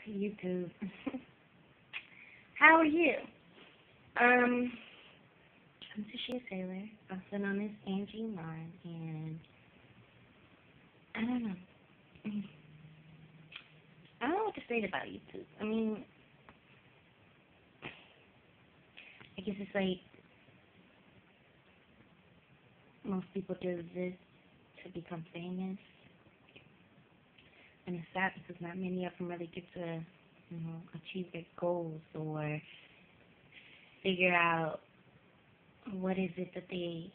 YouTube. How are you? I'm Tashia Taylor, also known as Angie Marn, and I don't know. I don't know what to say about YouTube. I mean, I guess it's like most people do this to become famous, and it's sad because not many of them really get to, achieve their goals or figure out what is it that they,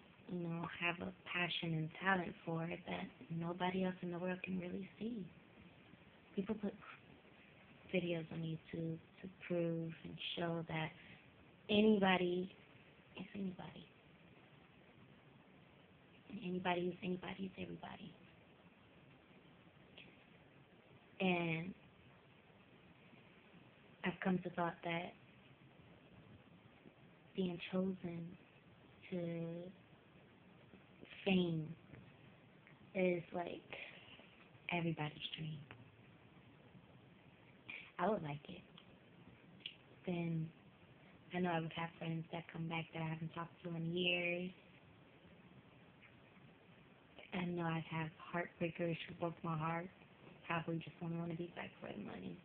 have a passion and talent for that nobody else in the world can really see. People put videos on YouTube to prove and show that anybody is anybody. And anybody who's anybody is everybody. And I've come to thought that being chosen to fame is like everybody's dream. I would like it. Then I know I would have friends that come back that I haven't talked to in years. I know I'd have heartbreakers who broke my heart. Probably just don't want to be back for the money.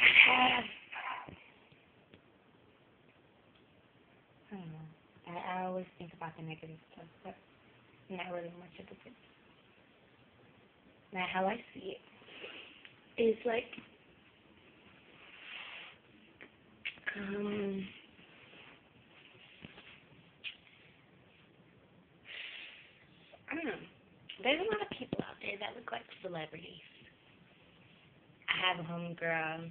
I don't know. I always think about the negative stuff, but not really much of it. Now, how I see it is like, I don't know. There's a lot of people out there that look like celebrities. I have a homegirl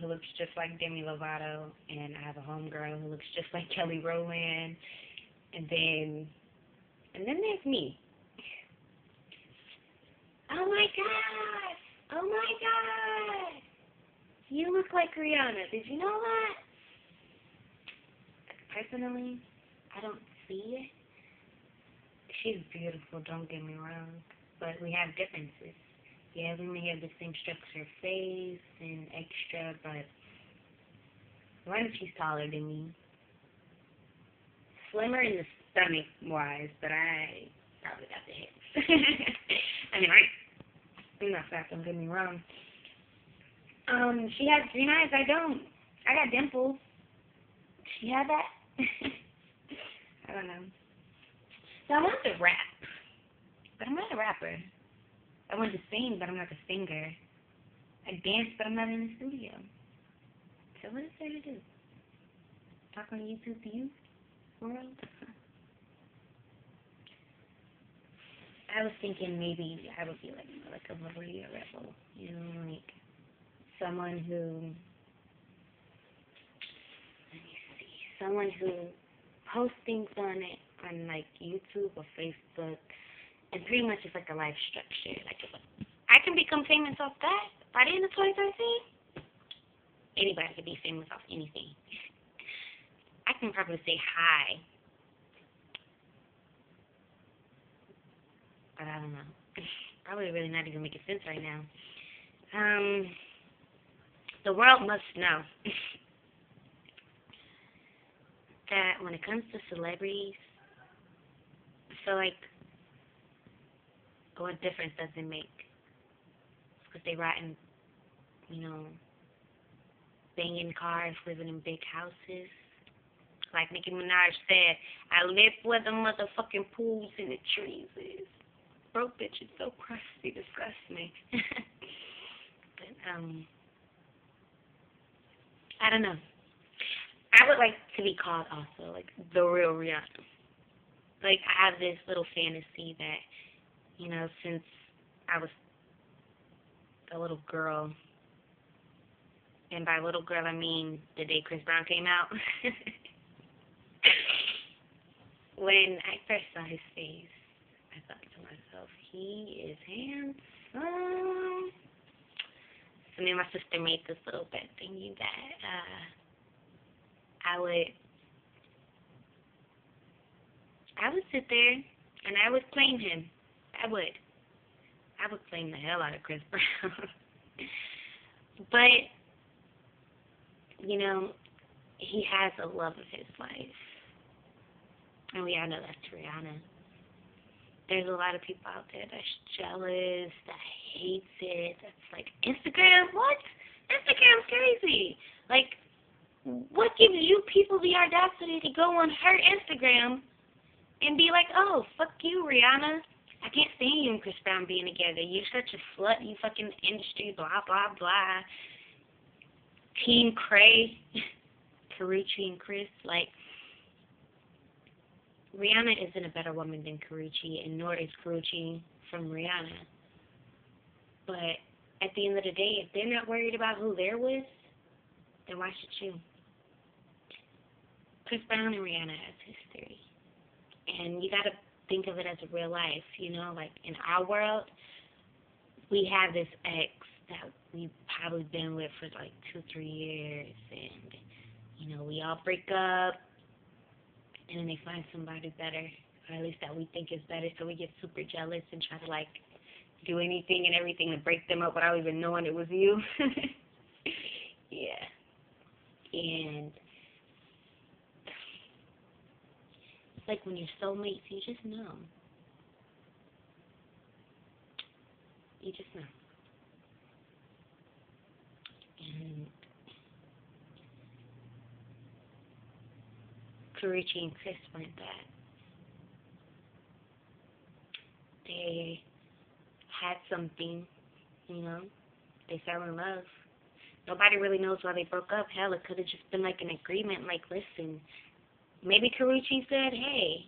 who looks just like Demi Lovato, and I have a homegirl who looks just like Kelly Rowland, and then there's me. Oh my gosh! Oh my god! You look like Rihanna. Did you know that? Personally, I don't see it. She's beautiful, don't get me wrong, but we have differences. Yeah, we may have the same structure face and extra, but one, she's taller than me. Slimmer in the stomach wise, but I probably got the hips. I mean, I'm not fat, don't get me wrong. She has green eyes, I don't. I got dimples. She had that? I don't know. So I want to rap, but I'm not a rapper. I want to sing, but I'm not a singer. I dance, but I'm not in the studio. So what is there to do? Talk on YouTube to you, world? I was thinking maybe I would be like a Maria Rebel, like someone who, someone who posts things on like YouTube or Facebook, and pretty much it's like a life structure. Like if I can become famous off that by the end of 2013. Anybody can be famous off anything. I can probably say hi, but I don't know. Probably really not even making sense right now. The world must know that when it comes to celebrities, I feel like what difference does it make? Because they ride in, banging cars, living in big houses. Like Nicki Minaj said, I live where the motherfucking pools and the trees is. Broke bitch is so crusty, disgust me. But, I don't know. I would like to be called also, like, the real Rihanna. Like, I have this little fantasy that, since I was a little girl, and by little girl I mean the day Chris Brown came out, when I first saw his face, I thought to myself, he is handsome. So me and my sister made this little bet thingy that I would sit there and I would claim him. I would claim the hell out of Chris Brown. But, you know, he has a love of his life. And we all know that's Rihanna. There's a lot of people out there that's jealous, that hates it, that's like, Instagram? What? Instagram's crazy. Like, what gives you people the audacity to go on her Instagram and be like, oh, fuck you, Rihanna. I can't stand you and Chris Brown being together. You're such a slut, you fucking industry, blah, blah, blah. Team Cray, Karrueche and Chris, like, Rihanna isn't a better woman than Karrueche, and nor is Karrueche from Rihanna. But at the end of the day, if they're not worried about who they're with, then why should you? Chris Brown and Rihanna has history. And you gotta think of it as a real life, you know, like in our world, we have this ex that we've probably been with for like 2-3 years, and, you know, we all break up, and then they find somebody better, or at least that we think is better, so we get super jealous and try to, like, do anything and everything to break them up without even knowing it was you. Yeah. And it's like when you're soulmates, you just know. You just know. And Karrueche and Chris weren't that. They had something, you know. They fell in love. Nobody really knows why they broke up. Hell, it could have just been like an agreement, like, listen, maybe Karrueche said, hey,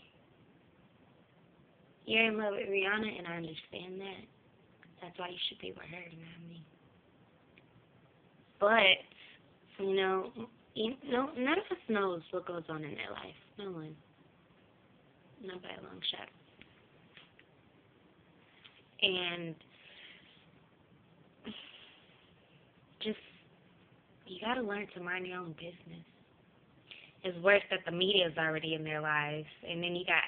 you're in love with Rihanna, and I understand that. That's why you should be with her, not me. But, you know, none of us knows what goes on in their life. No one. Not by a long shot. And just, you gotta learn to mind your own business. It's worse that the media is already in their lives, and then you got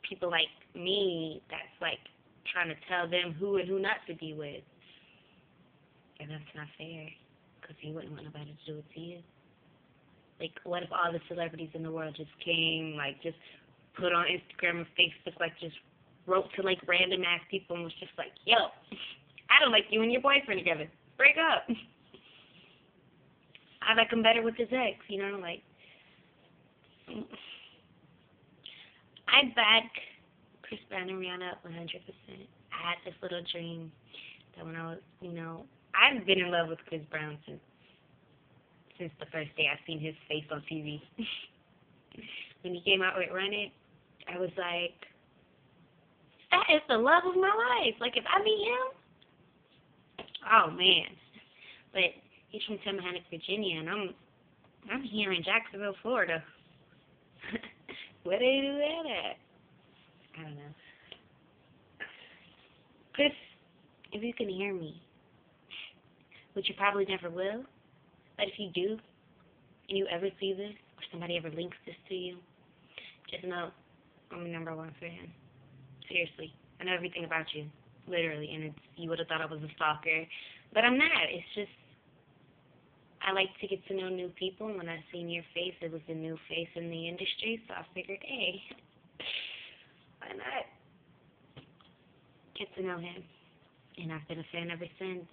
people like me that's like trying to tell them who and who not to be with. And that's not fair, because you wouldn't want nobody to do it to you. Like, what if all the celebrities in the world just came, like, just put on Instagram and Facebook, like, just wrote to, like, random-ass people and was just like, yo, I don't like you and your boyfriend together. Break up. I like him better with his ex, you know, like, I back Chris Brown and Rihanna up 100%. I had this little dream that when I was, you know, I've been in love with Chris Brown since the first day I seen his face on TV. When he came out with Run It, I was like, that is the love of my life. Like, if I meet him, oh man. But he's from Tumahannock, Virginia, and I'm here in Jacksonville, Florida. Where they do that at? I don't know. Chris, if you can hear me, which you probably never will, but if you do, and you ever see this, or somebody ever links this to you, just know I'm the #1 fan. Seriously. I know everything about you, literally, and you would have thought I was a stalker, but I'm not. It's just, I like to get to know new people, and when I seen your face, it was a new face in the industry, so I figured, hey, why not get to know him? And I've been a fan ever since.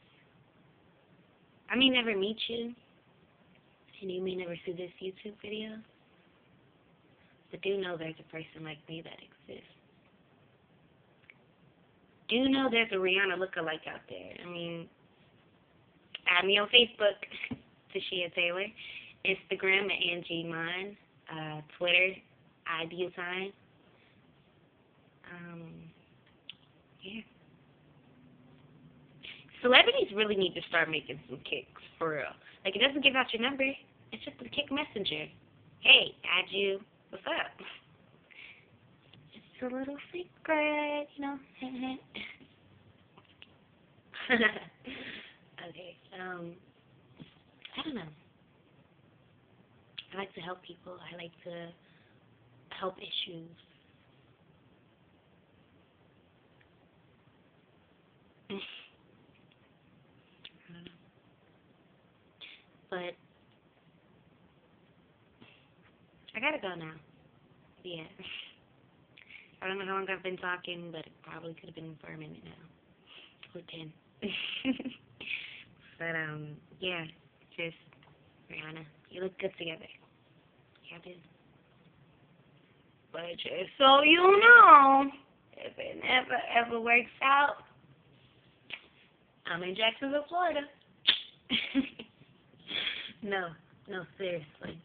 I may never meet you, and you may never see this YouTube video, but do know there's a person like me that exists. Do know there's a Rihanna lookalike out there. I mean, add me on Facebook, Tashia Taylor, Instagram at Angie Mine, Twitter, IBusign. Yeah. Celebrities really need to start making some kicks, for real. Like, it doesn't give out your number. It's just a kick messenger. Hey, add you. What's up? It's a little secret, you know. Okay, I don't know. I like to help people. I like to help issues. I don't know. But I gotta go now. Yeah. I don't know how long I've been talking, but it probably could have been for a minute now. Or 10. But, yeah. Just, Rihanna, you look good together. Yeah, I do. But just so you know, if it never ever works out, I'm in Jacksonville, Florida. No, seriously.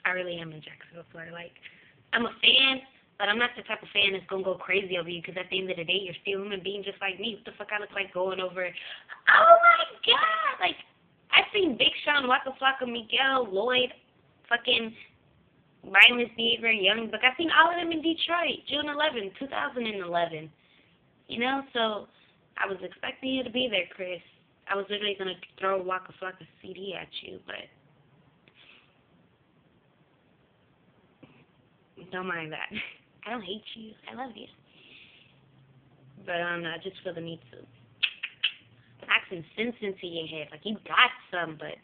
I really am in Jacksonville, Florida. Like, I'm a fan, but I'm not the type of fan that's going to go crazy over you, because at the end of the day, you're still a human being just like me. What the fuck I look like going over? Oh, my God! Like, I've seen Big Sean, Waka Flocka, Miguel, Lloyd, fucking Violence Beaver, Young Buck. I've seen all of them in Detroit, June 11, 2011. You know, so I was expecting you to be there, Chris. I was literally going to throw a Waka Flocka CD at you, but don't mind that. I don't hate you. I love you. But I just feel the need to knock some sense into your head. Like, you got some, but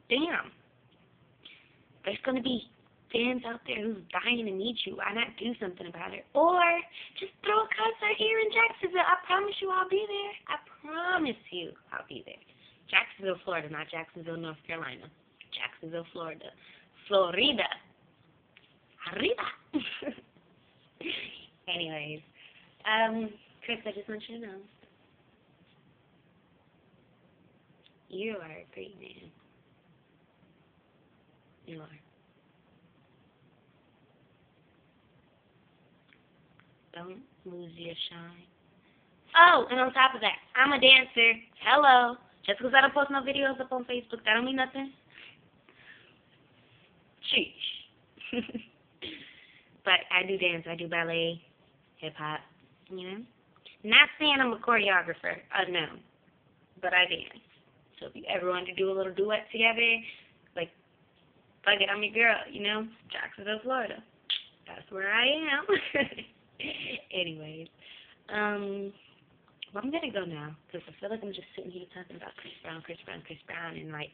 damn. There's going to be fans out there who's dying to meet you. Why not do something about it? Or just throw a concert here in Jacksonville. I promise you I'll be there. I promise you I'll be there. Jacksonville, Florida, not Jacksonville, North Carolina. Jacksonville, Florida. Florida. Arriba. Anyways, Chris, I just want you to know, you are a great man. You are. Don't lose your shine. Oh, and on top of that, I'm a dancer. Hello. Just because I don't post no videos up on Facebook, that don't mean nothing. Sheesh. But I do dance. I do ballet, hip-hop, you know. Not saying I'm a choreographer. No. But I dance. So if you ever wanted to do a little duet together, like, fuck it, I'm your girl, you know. Jacksonville, Florida. That's where I am. Anyways. Well, I'm going to go now, because I feel like I'm just sitting here talking about Chris Brown, and, like,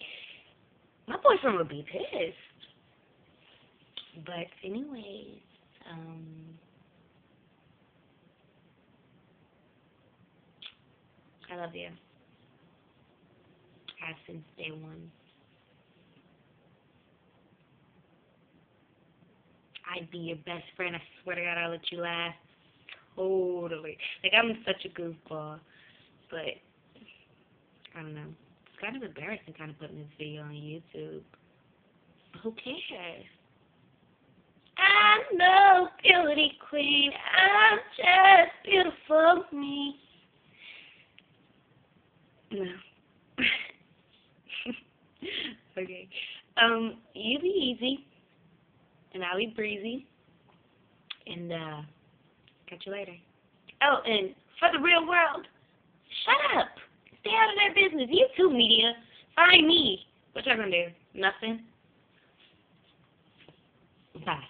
my boyfriend would be pissed. But anyways, I love you. Have since day one. I'd be your best friend. I swear to God, I'll let you laugh. Totally. Like, I'm such a goofball. But, I don't know. It's kind of embarrassing kind of putting this video on YouTube. Who cares? I'm no beauty queen. I'm just beautiful me. No. Okay. You be easy, and I'll be breezy, and catch you later. Oh, and for the real world, shut up. Stay out of their business. You too, media. Find me. What y'all gonna do? Nothing? Bye.